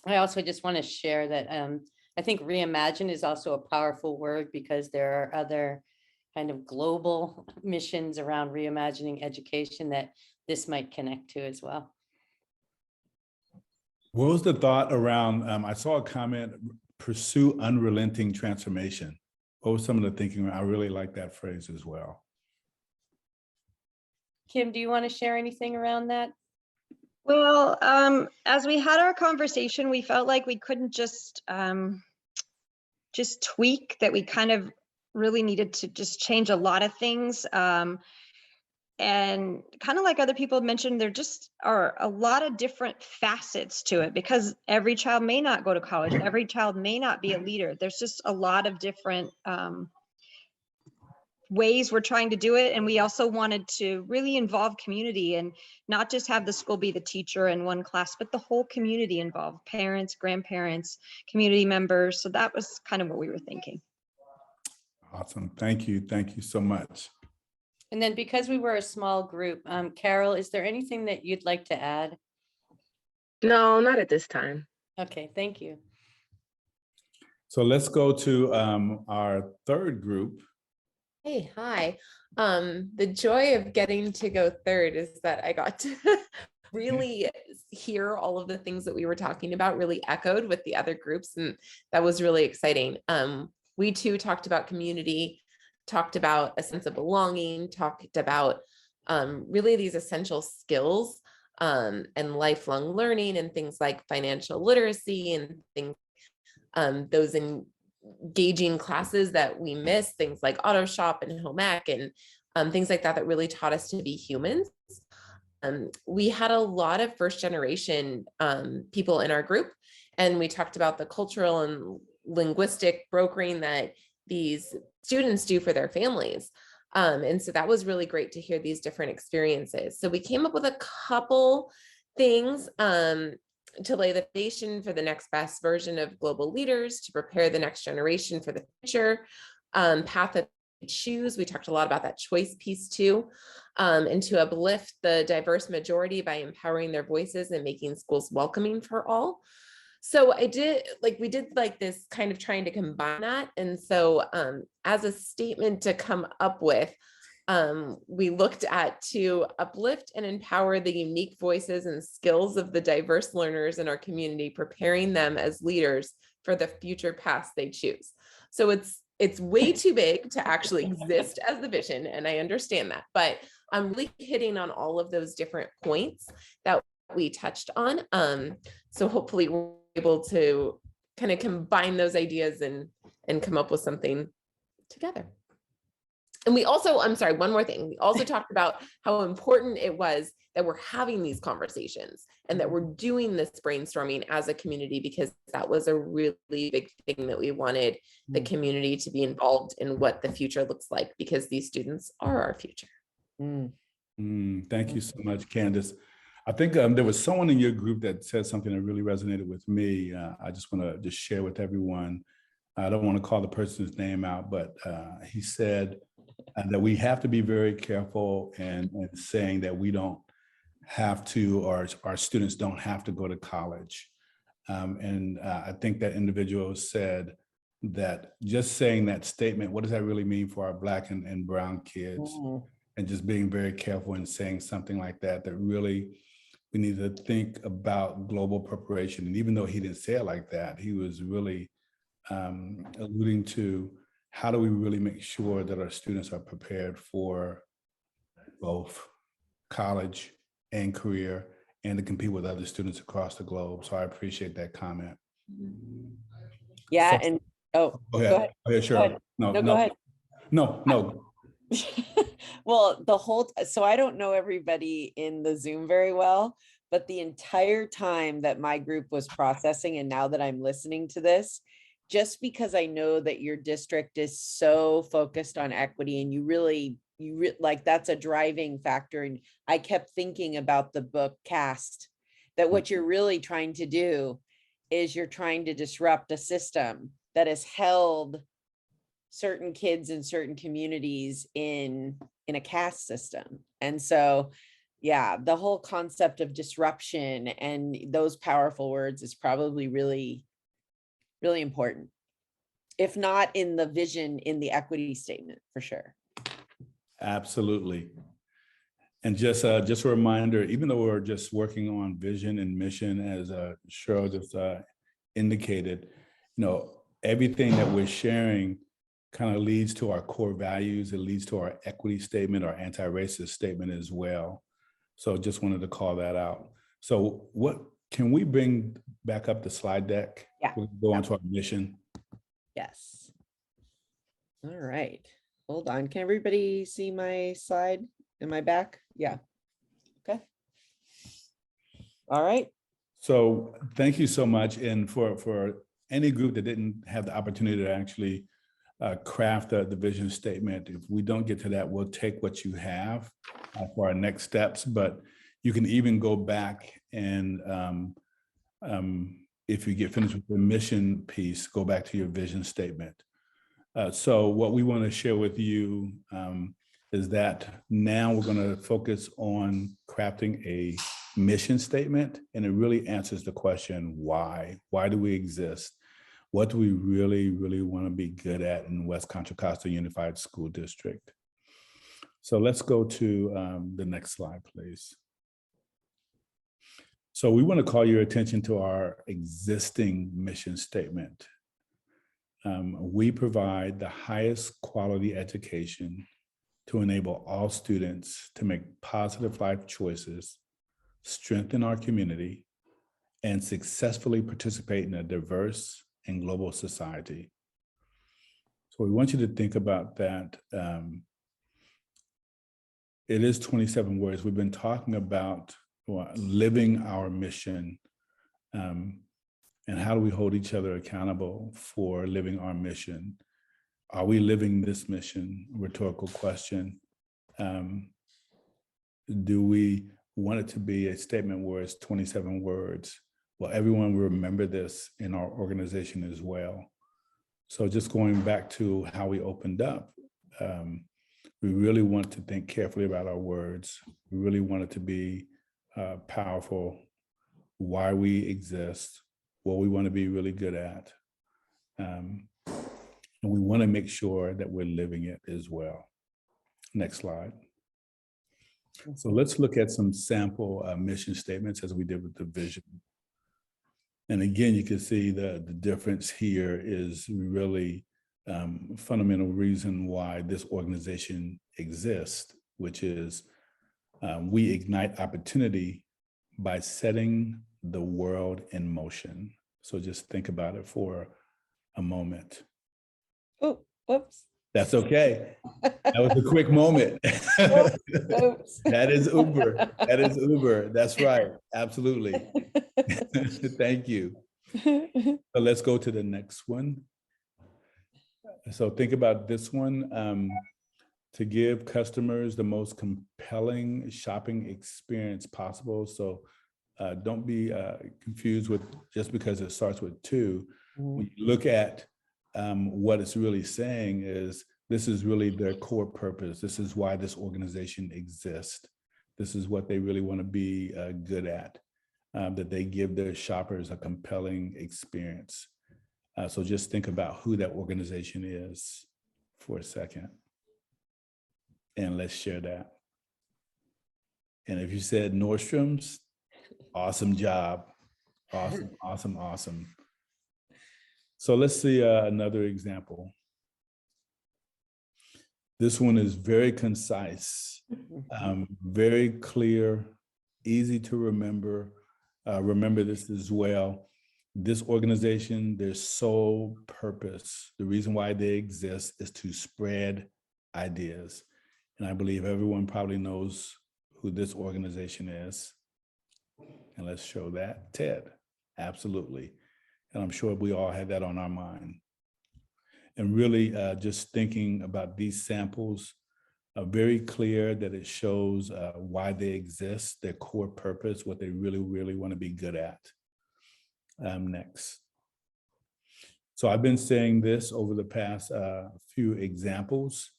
I also just want to share that I think reimagine is also a powerful word, because there are other kind of global missions around reimagining education that this might connect to as well. What was the thought around, I saw a comment, pursue unrelenting transformation. What was some of the thinking? I really like that phrase as well. Kim, do you want to share anything around that? Well, as we had our conversation, we felt like we couldn't just tweak, that we kind of really needed to just change a lot of things. And kind of like other people mentioned, there just are a lot of different facets to it, because every child may not go to college. Every child may not be a leader. There's just a lot of different ways we're trying to do it. And we also wanted to really involve community and not just have the school be the teacher in one class, but the whole community involved, parents, grandparents, community members. So that was kind of what we were thinking. Awesome. Thank you. Thank you so much. And then because we were a small group, Carol, is there anything that you'd like to add? No, not at this time. Okay, thank you. So let's go to our third group. Hey, hi. The joy of getting to go third is that I got to really hear all of the things that we were talking about really echoed with the other groups, and that was really exciting. We too talked about community, talked about a sense of belonging, talked about really these essential skills and lifelong learning and things like financial literacy and things, those engaging classes that we miss, things like auto shop and home ec and things like that, that really taught us to be humans. We had a lot of first generation people in our group, and we talked about the cultural and linguistic brokering that these students do for their families. And so that was really great to hear these different experiences. So we came up with a couple things to lay the foundation for the next best version of global leaders, to prepare the next generation for the future, path that they choose. We talked a lot about that choice piece too, and to uplift the diverse majority by empowering their voices and making schools welcoming for all. So we did this kind of trying to combine that. And so as a statement to come up with, we looked at to uplift and empower the unique voices and skills of the diverse learners in our community, preparing them as leaders for the future paths they choose. So it's way too big to actually exist as the vision, and I understand that, but I'm really hitting on all of those different points that we touched on. So hopefully we're able to kind of combine those ideas and come up with something together. And we also, I'm sorry, one more thing. We also talked about how important it was that we're having these conversations and that we're doing this brainstorming as a community, because that was a really big thing that we wanted the community to be involved in what the future looks like, because these students are our future. Thank you so much, Candace. I think there was someone in your group that said something that really resonated with me. I just want to just share with everyone. I don't want to call the person's name out, but he said that we have to be very careful in saying that we don't have to, or our students don't have to go to college. And I think that individual said that just saying that statement, what does that really mean for our Black and brown kids? And just being very careful in saying something like that, that really we need to think about global preparation. And even though he didn't say it like that, he was really alluding to how do we really make sure that our students are prepared for both college and career, and to compete with other students across the globe. So I appreciate that comment. Yeah, and go ahead. Sure. Go ahead. Go ahead. No. Well, so I don't know everybody in the Zoom very well, but the entire time that my group was processing, and now that I'm listening to this, just because I know that your district is so focused on equity, and you really like, that's a driving factor. And I kept thinking about the book Cast, that what you're really trying to do is you're trying to disrupt a system that has held certain kids in certain communities in a caste system. And so, yeah, the whole concept of disruption and those powerful words is probably really, really important, if not in the vision, in the equity statement, for sure. Absolutely. And just a reminder, even though we're just working on vision and mission, as Cheryl just indicated, everything that we're sharing kind of leads to our core values. It leads to our equity statement, our anti-racist statement as well. So just wanted to call that out. So what can we bring back up the slide deck? Yeah. We'll go on to our mission. Yes. All right. Hold on. Can everybody see my slide? Am I back? Yeah. Okay. All right. So thank you so much. And for any group that didn't have the opportunity to actually craft the vision statement, if we don't get to that, we'll take what you have for our next steps. But you can even go back and if you get finished with the mission piece, go back to your vision statement. So what we want to share with you is that now we're going to focus on crafting a mission statement, and it really answers the question, why? Why do we exist? What do we really, really want to be good at in West Contra Costa Unified School District? So let's go to the next slide, please. So we want to call your attention to our existing mission statement. We provide the highest quality education to enable all students to make positive life choices, strengthen our community, and successfully participate in a diverse and global society. So we want you to think about that. It is 27 words. We've been talking about living our mission, and how do we hold each other accountable for living our mission? Are we living this mission? Rhetorical question. Do we want it to be a statement where it's 27 words? Well, everyone will remember this in our organization as well. So just going back to how we opened up, we really want to think carefully about our words. We really want it to be powerful, why we exist, what we want to be really good at. And we want to make sure that we're living it as well. Next slide. So let's look at some sample mission statements as we did with the vision. And again, you can see the difference here is really fundamental reason why this organization exists, which is we ignite opportunity by setting the world in motion. So just think about it for a moment. Oh, whoops. That's okay. That was a quick moment. Oops. That is Uber. That is Uber. That's right. Absolutely. Thank you. So let's go to the next one. So think about this one. To give customers the most compelling shopping experience possible. So don't be confused with just because it starts with two. When you look at what it's really saying is this is really their core purpose. This is why this organization exists. This is what they really want to be good at, that they give their shoppers a compelling experience. So just think about who that organization is for a second. And let's share that. And if you said Nordstrom's, awesome job. Awesome, awesome, awesome. So let's see another example. This one is very concise, very clear, easy to remember. Remember this as well. This organization, their sole purpose, the reason why they exist is to spread ideas. And I believe everyone probably knows who this organization is. And let's show that. TED, absolutely. And I'm sure we all had that on our mind. And really just thinking about these samples, very clear that it shows why they exist, their core purpose, what they really, really want to be good at. Next. So I've been saying this over the past few examples.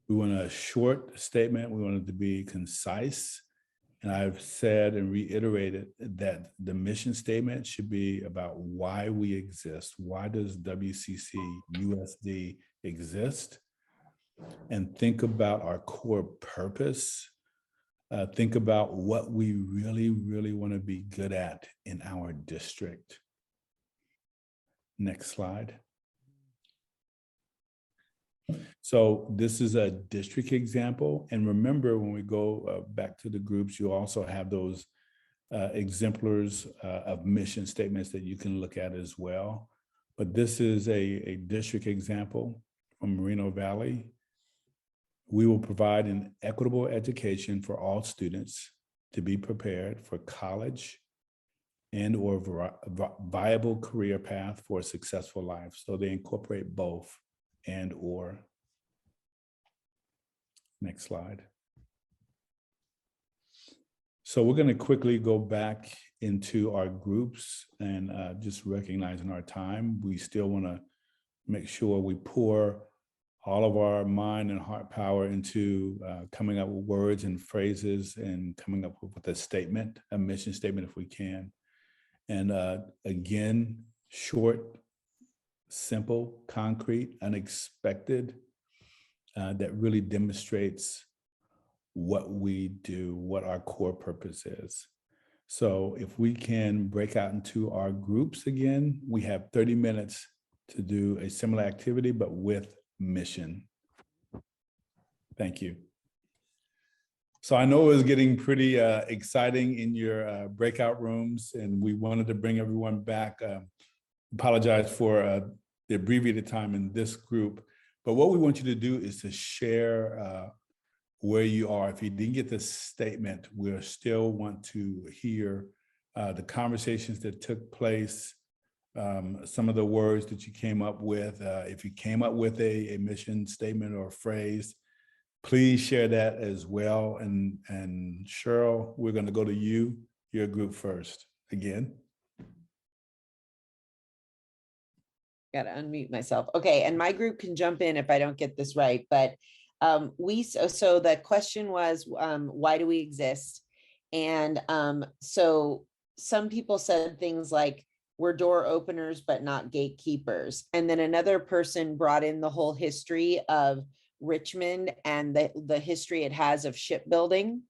We want a short statement. We want it to be concise. And I've said and reiterated that the mission statement should be about why we exist. Why does WCCUSD exist? And think about our core purpose. Think about what we really, really want to be good at in our district. Next slide. So this is a district example. And remember, when we go back to the groups, you also have those exemplars of mission statements that you can look at as well. But this is a district example from Moreno Valley. We will provide an equitable education for all students to be prepared for college and or viable career path for a successful life. So they incorporate both and or. Next slide. So we're going to quickly go back into our groups and just recognizing our time. We still want to make sure we pour all of our mind and heart power into coming up with words and phrases and coming up with a statement, a mission statement if we can. And again, short, simple, concrete, unexpected, that really demonstrates what we do, what our core purpose is. So if we can break out into our groups again, we have 30 minutes to do a similar activity, but with mission. Thank you. So I know it was getting pretty exciting in your breakout rooms, and we wanted to bring everyone back. Apologize for the abbreviated time in this group, but what we want you to do is to share where you are. If you didn't get the statement, we still want to hear the conversations that took place, some of the words that you came up with. If you came up with a mission statement or a phrase, please share that as well. And Cheryl, we're going to go to you, your group first again. Got to unmute myself. Okay, and my group can jump in if I don't get this right, but so the question was, why do we exist? And so some people said things like, we're door openers, but not gatekeepers. And then another person brought in the whole history of Richmond and the history it has of shipbuilding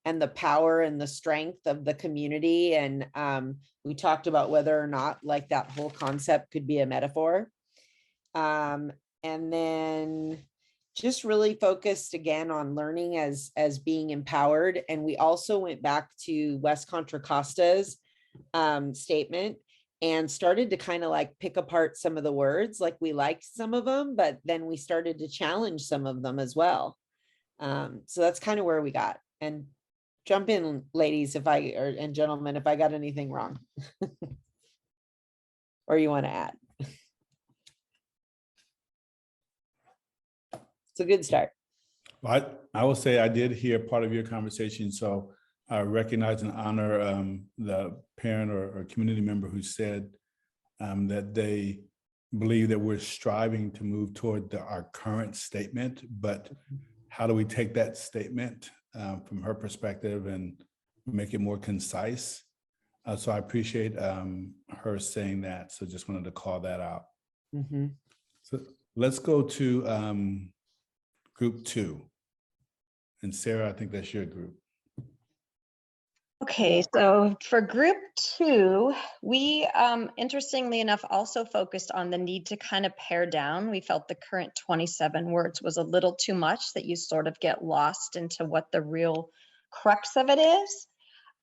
and the power and the strength of the community. And we talked about whether or not like that whole concept could be a metaphor. And then just really focused again on learning as being empowered. And we also went back to Wes Contra Costa's statement and started to kind of like pick apart some of the words. Like we liked some of them, but then we started to challenge some of them as well. So that's kind of where we got. And jump in, ladies, and gentlemen, if I got anything wrong or you want to add. It's a good start. Well, I will say I did hear part of your conversation, so I recognize and honor the parent or community member who said that they believe that we're striving to move toward our current statement, but how do we take that statement from her perspective and make it more concise? So I appreciate her saying that, so just wanted to call that out. Mm-hmm. So let's go to group 2. And Sarah, I think that's your group. Okay, so for group 2, we interestingly enough also focused on the need to kind of pare down. We felt the current 27 words was a little too much, that you sort of get lost into what the real crux of it is.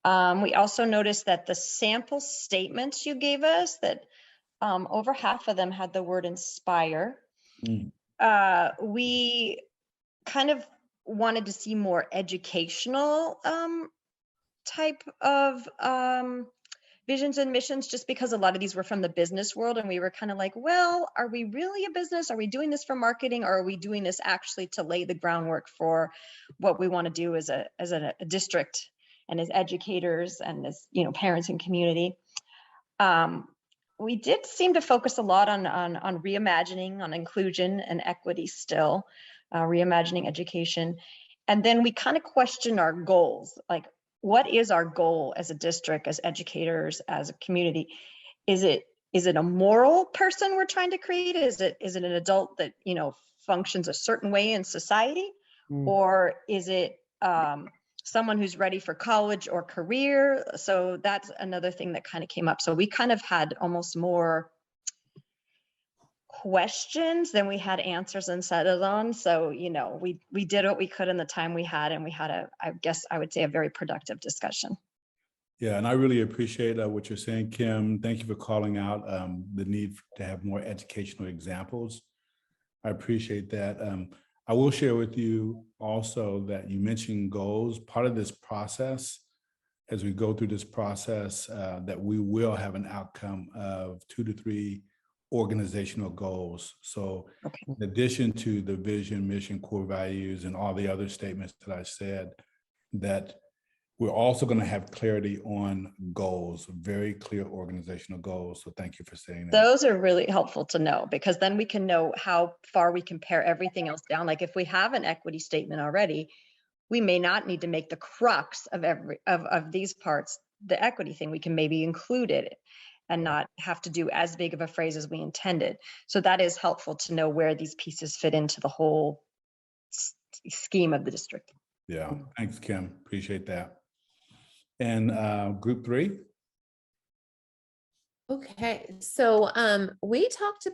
We also noticed that the sample statements you gave us, that over half of them had the word inspire. We kind of wanted to see more educational type of visions and missions, just because a lot of these were from the business world, and we were kind of like, well, are we really a business? Are we doing this for marketing, or are we doing this actually to lay the groundwork for what we want to do as a district and as educators and as, you know, parents and community? We did seem to focus a lot on reimagining, on inclusion and equity still, reimagining education. And then we kind of questioned our goals, like, what is our goal as a district, as educators, as a community? Is it a moral person we're trying to create? Is it an adult that, you know, functions a certain way in society? Or is it someone who's ready for college or career? So that's another thing that kind of came up. So we kind of had almost more questions than we had answers and set it on. So, you know, we did what we could in the time we had, and we had I guess I would say, a very productive discussion. Yeah, and I really appreciate what you're saying, Kim. Thank you for calling out the need to have more educational examples. I appreciate that. I will share with you also that you mentioned goals. Part of this process, as we go through this process, that we will have an outcome of 2 to 3 organizational goals. So in addition to the vision, mission, core values, and all the other statements that I said, that we're also going to have clarity on goals, very clear organizational goals. So thank you for saying that. Those are really helpful to know, because then we can know how far we compare everything else down. Like if we have an equity statement already, we may not need to make the crux of of these parts the equity thing. We can maybe include it and not have to do as big of a phrase as we intended. So that is helpful to know where these pieces fit into the whole scheme of the district. Yeah, thanks, Kim. Appreciate that. And group 3. Okay, so we talked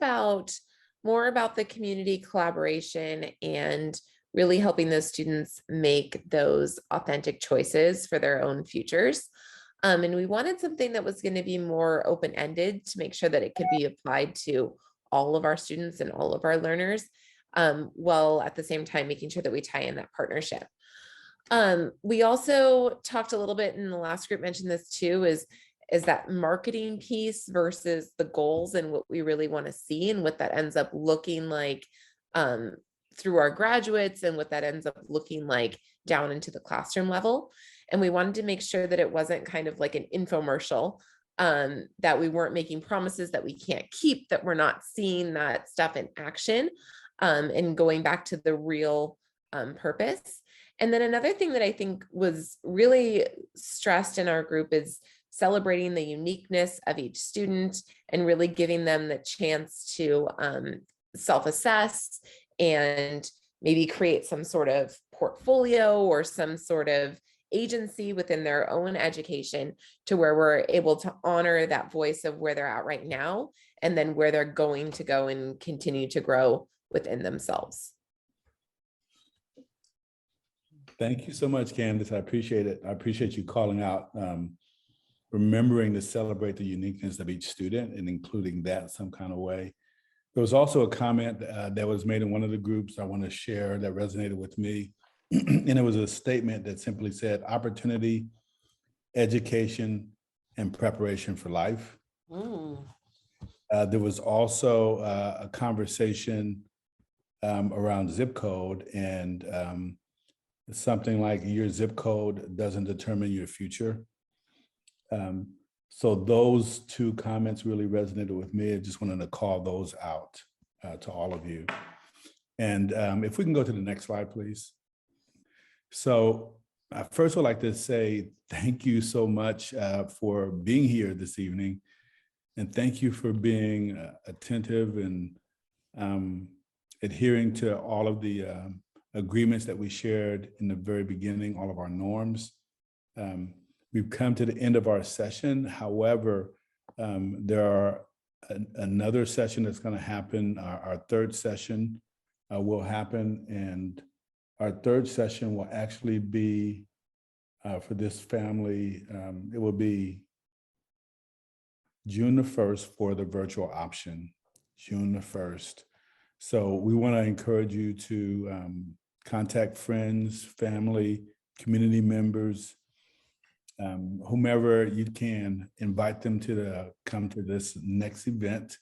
more about the community collaboration and really helping those students make those authentic choices for their own futures. And we wanted something that was going to be more open-ended to make sure that it could be applied to all of our students and all of our learners, while at the same time making sure that we tie in that partnership. We also talked a little bit, in the last group mentioned this too, is that marketing piece versus the goals and what we really want to see and what that ends up looking like through our graduates, and what that ends up looking like down into the classroom level. And we wanted to make sure that it wasn't kind of like an infomercial, that we weren't making promises that we can't keep, that we're not seeing that stuff in action, and going back to the real purpose. And then another thing that I think was really stressed in our group is celebrating the uniqueness of each student and really giving them the chance to self-assess and maybe create some sort of portfolio or some sort of agency within their own education, to where we're able to honor that voice of where they're at right now, and then where they're going to go and continue to grow within themselves. Thank you so much, Candace. I appreciate it. I appreciate you calling out, remembering to celebrate the uniqueness of each student and including that some kind of way. There was also a comment that was made in one of the groups I want to share that resonated with me. And it was a statement that simply said, opportunity, education, and preparation for life. There was also a conversation around zip code, and something like your zip code doesn't determine your future. So those 2 comments really resonated with me. I just wanted to call those out to all of you. And if we can go to the next slide, please. So first, I'd like to say thank you so much for being here this evening. And thank you for being attentive and adhering to all of the agreements that we shared in the very beginning, all of our norms. We've come to the end of our session. However, there are another session that's going to happen. Our 3rd session will happen, and our 3rd session will actually be for this family. It will be June the 1st for the virtual option, June the 1st. So we want to encourage you to contact friends, family, community members, whomever you can, invite them to come to this next event.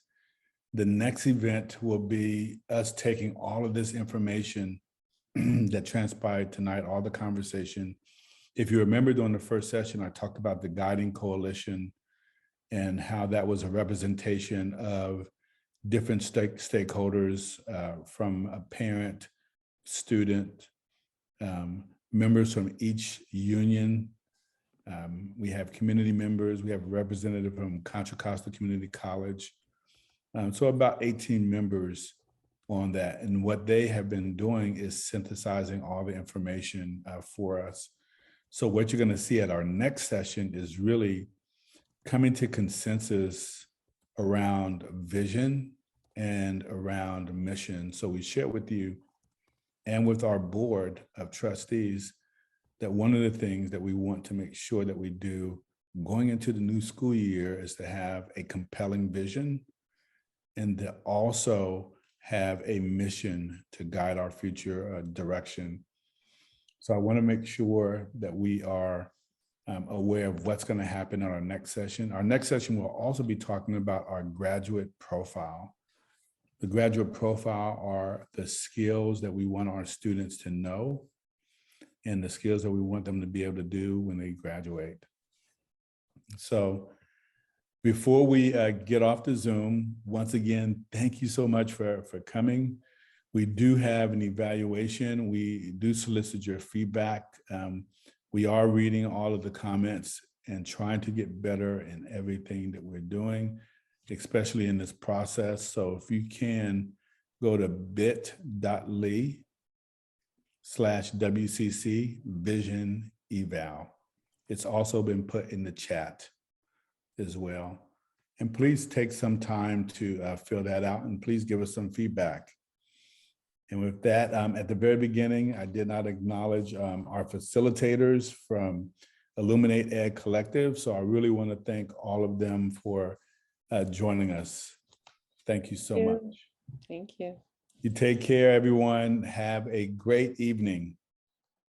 The next event will be us taking all of this information that transpired tonight, all the conversation. If you remember during the 1st session, I talked about the guiding coalition and how that was a representation of different stakeholders, from a parent, student, members from each union. We have community members. We have a representative from Contra Costa Community College. So about 18 members on that. And what they have been doing is synthesizing all the information for us. So what you're going to see at our next session is really coming to consensus around vision, and around mission. So we share with you and with our board of trustees that one of the things that we want to make sure that we do going into the new school year is to have a compelling vision and to also have a mission to guide our future direction. So I want to make sure that we are aware of what's going to happen in our next session. Our next session will also be talking about our graduate profile. The graduate profile are the skills that we want our students to know and the skills that we want them to be able to do when they graduate. So before we get off the Zoom, once again, thank you so much for coming. We do have an evaluation. We do solicit your feedback. We are reading all of the comments and trying to get better in everything that we're doing, especially in this process. So if you can go to bit.ly/WCC Vision Eval. It's also been put in the chat as well. And please take some time to fill that out and please give us some feedback. And with that, at the very beginning, I did not acknowledge our facilitators from Illuminate Ed Collective. So I really want to thank all of them for joining us. Thank you so much. Thank you. You take care, everyone. Have a great evening.